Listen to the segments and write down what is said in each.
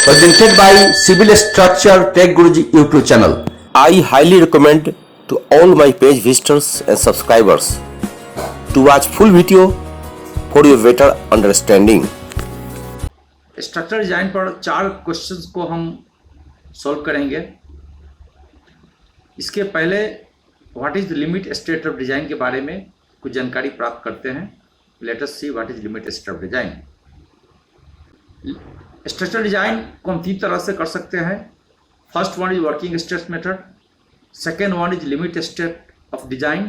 presented by Civil Structure Tech Guruji YouTube channel. I highly recommend to all my page visitors and subscribers to watch full video for your better understanding. Structure design पर 4 questions को हम solve करेंगे। इसके पहले what is the limit state of design के बारे में कुछ जानकारी प्राप्त करते हैं। Let us see what is limit state of design. Structure design को हम 3 तरह से कर सकते हैं। First one is working state method, second one is limit state of design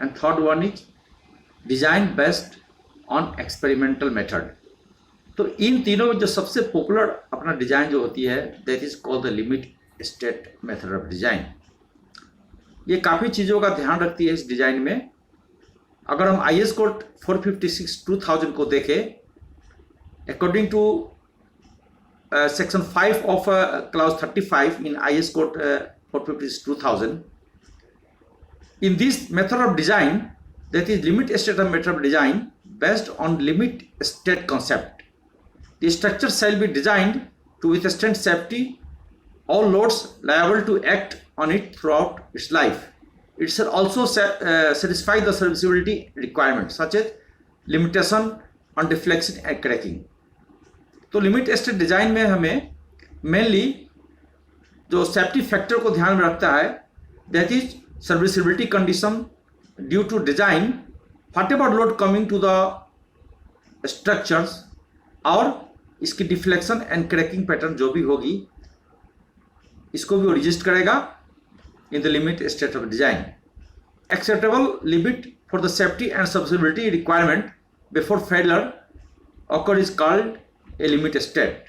and third one is design based on experimental method. तो इन तीनों में जो सबसे पॉपुलर अपना डिजाइन जो होती है that is called the limit state method of design. ये काफ़ी चीज़ों का ध्यान रखती है इस डिजाइन में। अगर हम IS कोड 456/2000 को देखें, according to section 5 of clause 35 in IS code 456/2000, in this method of design, that is limit state of method of design based on limit state concept, the structure shall be designed to withstand safety all loads liable to act on it throughout its life. It shall also satisfy the serviceability requirements such as limitation on deflection and cracking. तो limit state design में हमें mainly जो safety factor को ध्यान में रखता है that is serviceability condition due to design, whatever load coming to the structures, और इसकी डिफ्लेक्शन एंड क्रैकिंग पैटर्न जो भी होगी इसको भी वो रजिस्ट करेगा इन the limit state of design. Acceptable limit for the safety and serviceability requirement before failure occur is called a limit state.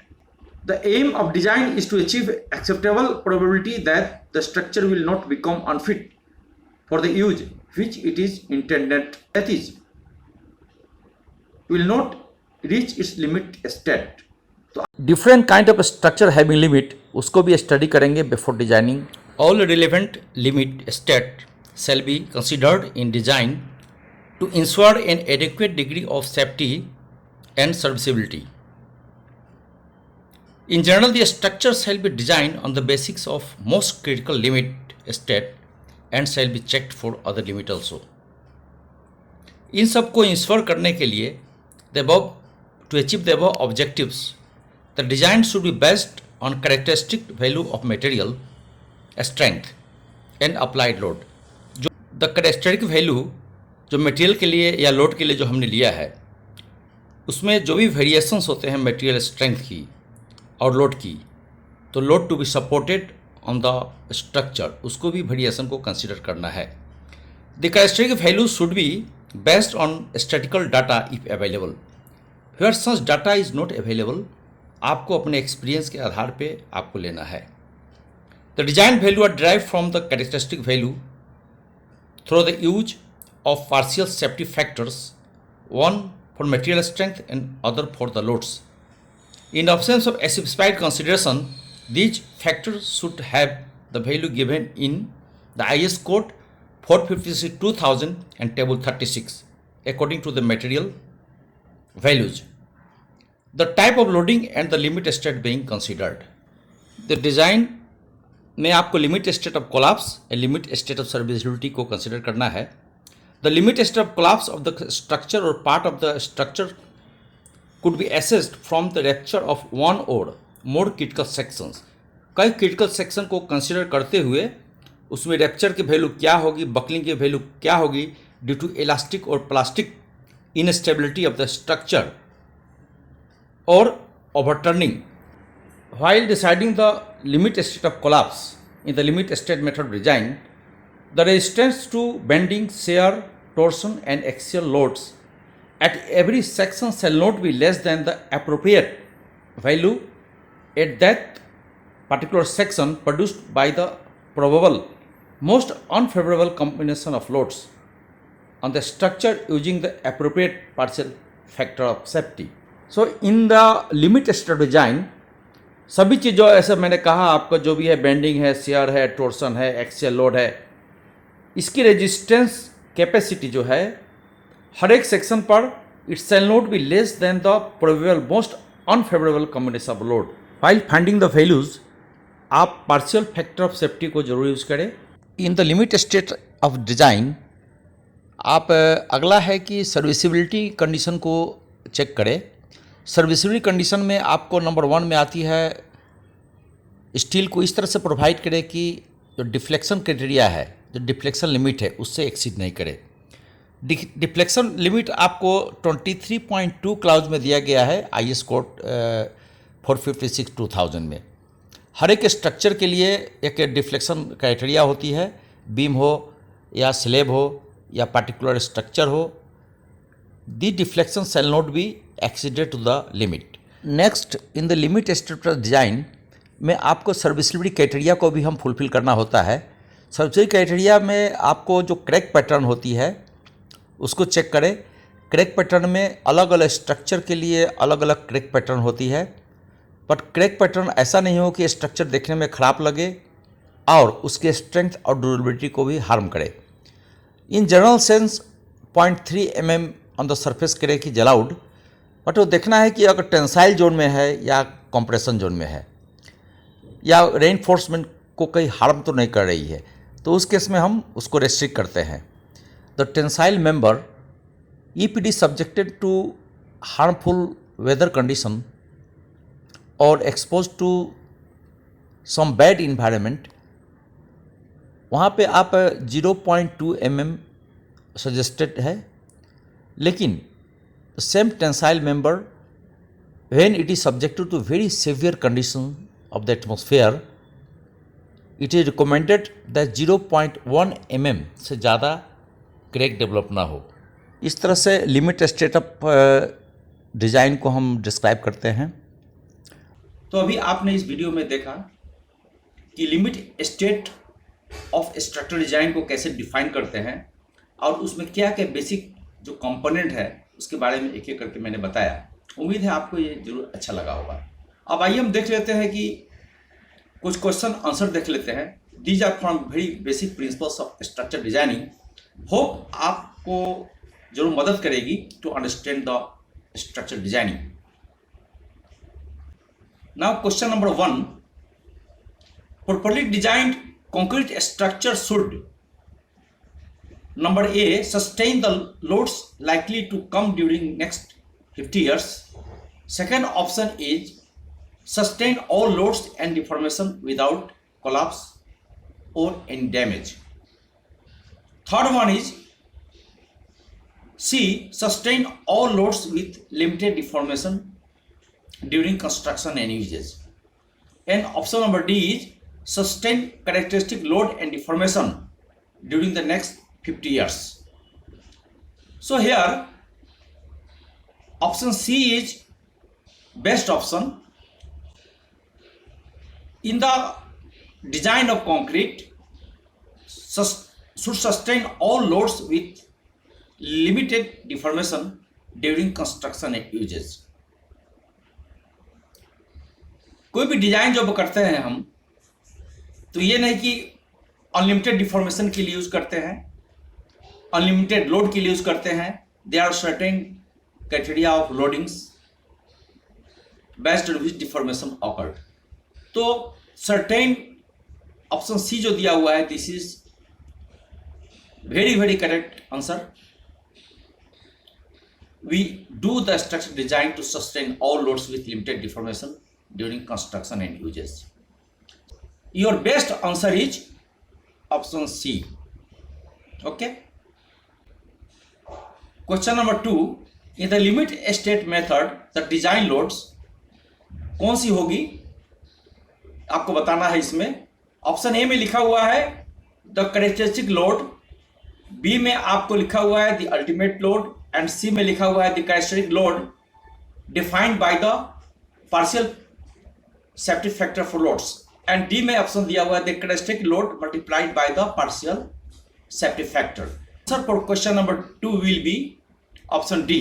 The aim of design is to achieve acceptable probability that the structure will not become unfit for the use which it is intended, that is, will not reach its limit state. तो different kind of structure having limit उसको भी study करेंगे before designing. All relevant limit state shall be considered in design to ensure an adequate degree of safety and serviceability. In general, the structure shall be designed on the basis of most critical limit state and shall be checked for other limit also. इन सब को ensure करने के लिए to achieve the above objectives, the design should be based on characteristic value of material, strength and applied load. जो the characteristic value जो material के लिए या लोड के लिए जो हमने लिया है उसमें जो भी वेरिएशंस होते हैं मटेरियल स्ट्रेंथ की और लोड की, तो load to be supported on the structure, उसको भी वेरिएशन को कंसिडर करना है। The characteristic value should be based on statical data if available. Where such data is not available, आपको अपने एक्सपीरियंस के आधार पे आपको लेना है। The design value are derive from the characteristic value through the use of partial safety factors, one for material strength and other for the loads. In absence of a specified consideration, these factors should have the value given in the IS code 456/2000 and table 36 according to the material values. The type of loading and the limit state being considered. The design में आपको limit state of collapse and limit state of serviceability को consider करना है। The limit state of collapse of the structure or part of the structure could be assessed from the rupture of one or more critical sections. कई critical section को consider करते हुए उसमें rupture की value क्या होगी, बकलिंग की value क्या होगी ड्यू टू इलास्टिक और plastic instability of the structure or overturning. While deciding the limit state of collapse in the limit state method design, the resistance to bending, shear, torsion and axial loads at every section shall not be less than the appropriate value at that particular section produced by the probable most unfavorable combination of loads on the structure using the appropriate partial factor of safety. So in the limit state design सभी चीज़ों ऐसा मैंने कहा आपका जो भी है bending है, शेयर है, टोर्सन है, एक्सियल लोड है, इसकी रेजिस्टेंस कैपेसिटी जो है हर एक सेक्शन पर it shall not be less than the probable most unfavourable combination of load While finding the values, आप पार्शियल फैक्टर ऑफ सेफ्टी को जरूर यूज़ करें। इन the limit state of design आप अगला है कि सर्विसिबिलिटी कंडीशन को चेक करें। सर्विसिबिलिटी कंडीशन में आपको नंबर 1 में आती है स्टील को इस तरह से प्रोवाइड करें कि जो डिफ्लेक्शन क्राइटेरिया है, जो डिफ्लेक्शन लिमिट है, उससे एक्सीड नहीं करे। डिफ्लेक्शन लिमिट आपको 23.2 क्लाउज में दिया गया है IS कोड 456/2000 में। हर एक स्ट्रक्चर के लिए एक डिफ्लेक्शन क्राइटेरिया होती है, बीम हो या स्लेब हो या पार्टिकुलर स्ट्रक्चर हो। The deflection shall not be exceeded to the limit. Next, in the limit state design में आपको सर्विसिबिलिटी क्राइटेरिया को भी हम फुलफिल करना होता है। सर्विसिबिलिटी क्राइटेरिया में आपको जो क्रैक पैटर्न होती है उसको चेक करें। क्रैक पैटर्न में अलग अलग स्ट्रक्चर के लिए अलग अलग क्रैक पैटर्न होती है, बट क्रैक पैटर्न ऐसा नहीं हो कि स्ट्रक्चर देखने में ख़राब लगे और उसके स्ट्रेंथ और ड्यूरेबिलिटी को भी हार्म करे। In general sense 0.3 mm on the surface crack is allowed, but वो देखना है कि अगर टेंसाइल जोन में है या कंप्रेशन जोन में है या रेइनफोर्समेंट को कहीं हार्म तो नहीं कर रही है, तो उस केस में हम उसको रेस्ट्रिक्ट करते हैं। The tensile member if it is subjected to harmful weather condition or exposed to some bad environment, वहाँ पे आप 0.2 mm सजेस्टेड है। लेकिन same tensile member when it is subjected to very severe condition of the atmosphere, it is recommended that 0.1 mm से ज़्यादा crack develop ना हो। इस तरह से लिमिट स्टेट ऑफ डिज़ाइन को हम डिस्क्राइब करते हैं। तो अभी आपने इस वीडियो में देखा कि limit state of structural design को कैसे डिफाइन करते हैं और उसमें क्या क्या बेसिक जो कंपोनेंट है उसके बारे में एक एक करके मैंने बताया। उम्मीद है आपको ये जरूर अच्छा लगा होगा। अब आइए हम देख लेते हैं कि कुछ क्वेश्चन आंसर देख लेते हैं। These are from very basic principles of structure designing. Hope आपको जरूर मदद करेगी to understand the structure designing. Now question number 1, properly designed concrete structure should number A sustain the loads likely to come during next 50 years. Second option is sustain all loads and deformation without collapse or any damage. Third one is C, sustain all loads with limited deformation during construction and uses. And option number D is sustain characteristic load and deformation during the next 50 years. So here option C is best option. In the design of concrete, should sustain all loads with limited deformation during construction and uses. कोई भी design जब करते हैं हम, तो ये नहीं कि अनलिमिटेड डिफॉर्मेशन के लिए यूज करते हैं, अनलिमिटेड लोड के लिए यूज करते हैं। They are certain criteria of loadings based on which deformation occurred. तो सर्टेन ऑप्शन सी जो दिया हुआ है, this is very correct answer. We do the structure design to sustain all loads with limited deformation during construction and uses. Your best answer is option C. Okay. Question number 2, in the limit state method the design loads कौन सी होगी आपको बताना है। इसमें option A में लिखा हुआ है द कैरेक्टरिस्टिक लोड, बी में आपको लिखा हुआ है द अल्टीमेट लोड, एंड सी में लिखा हुआ है the characteristic load defined by the partial safety factor for loads, and D में ऑप्शन दिया हुआ है the characteristic load multiplied by the partial safety factor. Answer for question number 2 will be option D.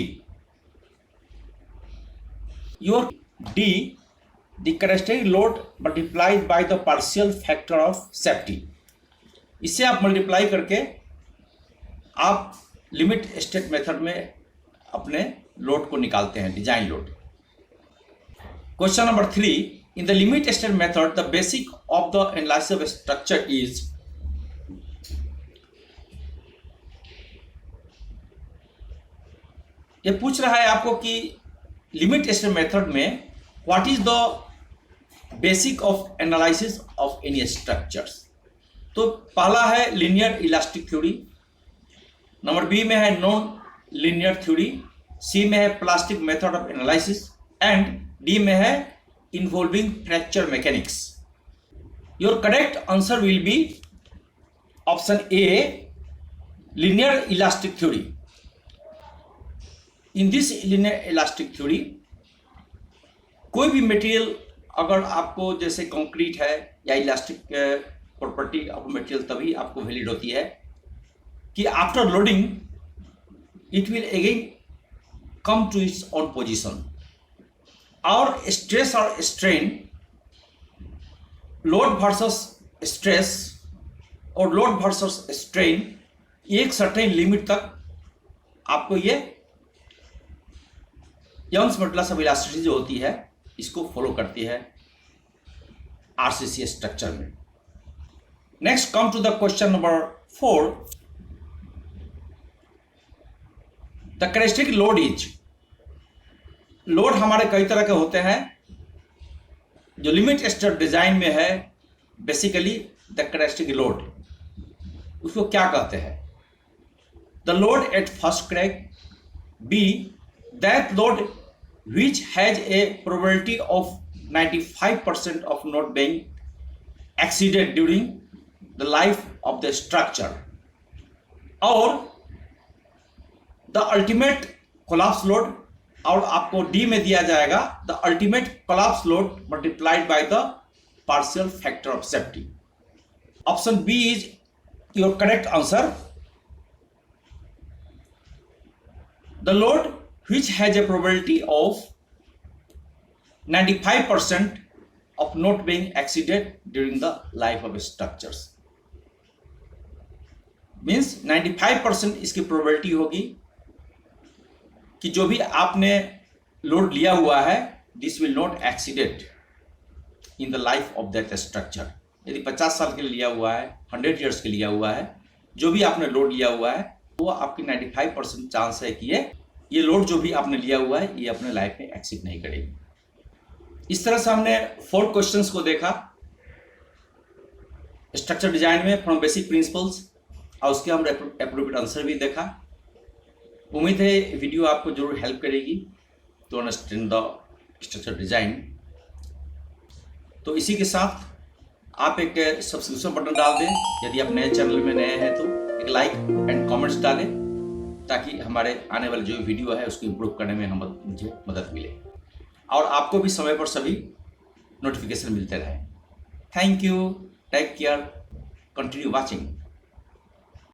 Your D, the characteristic load multiplied by the partial factor of safety. इससे आप multiply करके आप limit state method में अपने load को निकालते हैं, design load. Question number 3, In the limit state method, the basic of the analysis of structure is ये पूछ रहा है आपको कि लिमिट स्टेट मेथड में what is the basic of analysis of any structures. तो पहला है linear elastic theory, number B में है नॉन लीनियर थ्योरी, सी में है plastic method of analysis and D में है involving fracture mechanics. Your correct answer will be option A, linear elastic theory. In this linear elastic theory कोई भी material अगर आपको जैसे कंक्रीट है या इलास्टिक प्रॉपर्टी ऑफ मटेरियल तभी आपको वैलिड होती है कि after loading it will again come to its on position. और स्ट्रेस और स्ट्रेन, लोड वर्सेस स्ट्रेस और लोड वर्सेस स्ट्रेन एक सर्टेन लिमिट तक आपको ये यंग्स मॉडुलस ऑफ इलास्टिसिटी जो होती है इसको फॉलो करती है आरसीसी स्ट्रक्चर में। Next come to the question number 4। The characteristic load is, load हमारे कई तरह के होते हैं। जो लिमिट स्टेट डिजाइन में है बेसिकली द कैरेक्टरिस्टिक लोड, उसको क्या कहते हैं? The load at first crack, B that load which has a probability of 95% of not being exceeded during the life of the structure, और the ultimate collapse load, और आपको D में दिया जाएगा the ultimate collapse load multiplied by the partial factor of safety. Option B is your correct answer. The load which has a probability of 95% of not being exceeded during the life of structures, means 95% इसकी probability होगी कि जो भी आपने load लिया हुआ है this will not exceeded in the life of that structure। यदि 50 साल के लिए लिया हुआ है, 100 years के लिया हुआ है, जो भी आपने लोड लिया हुआ है वो आपकी 95% चांस है कि ये लोड जो भी आपने लिया हुआ है ये अपने लाइफ में एक्सीड नहीं करेगी। इस तरह से हमने 4 क्वेश्चंस को देखा स्ट्रक्चर डिजाइन में फ्रॉम बेसिक प्रिंसिपल्स, और उसके हम एप्रोप्रिएट आंसर भी देखा। उम्मीद है वीडियो आपको जरूर हेल्प करेगी to understand the structure design. तो इसी के साथ आप एक सब्सक्रिप्शन बटन डाल दें, यदि आप नए चैनल में नए हैं तो एक लाइक एंड कमेंट्स डालें ताकि हमारे आने वाले जो वीडियो है उसको इम्प्रूव करने में मुझे मदद मिले और आपको भी समय पर सभी नोटिफिकेशन मिलते रहे। Thank you, take care, continue watching.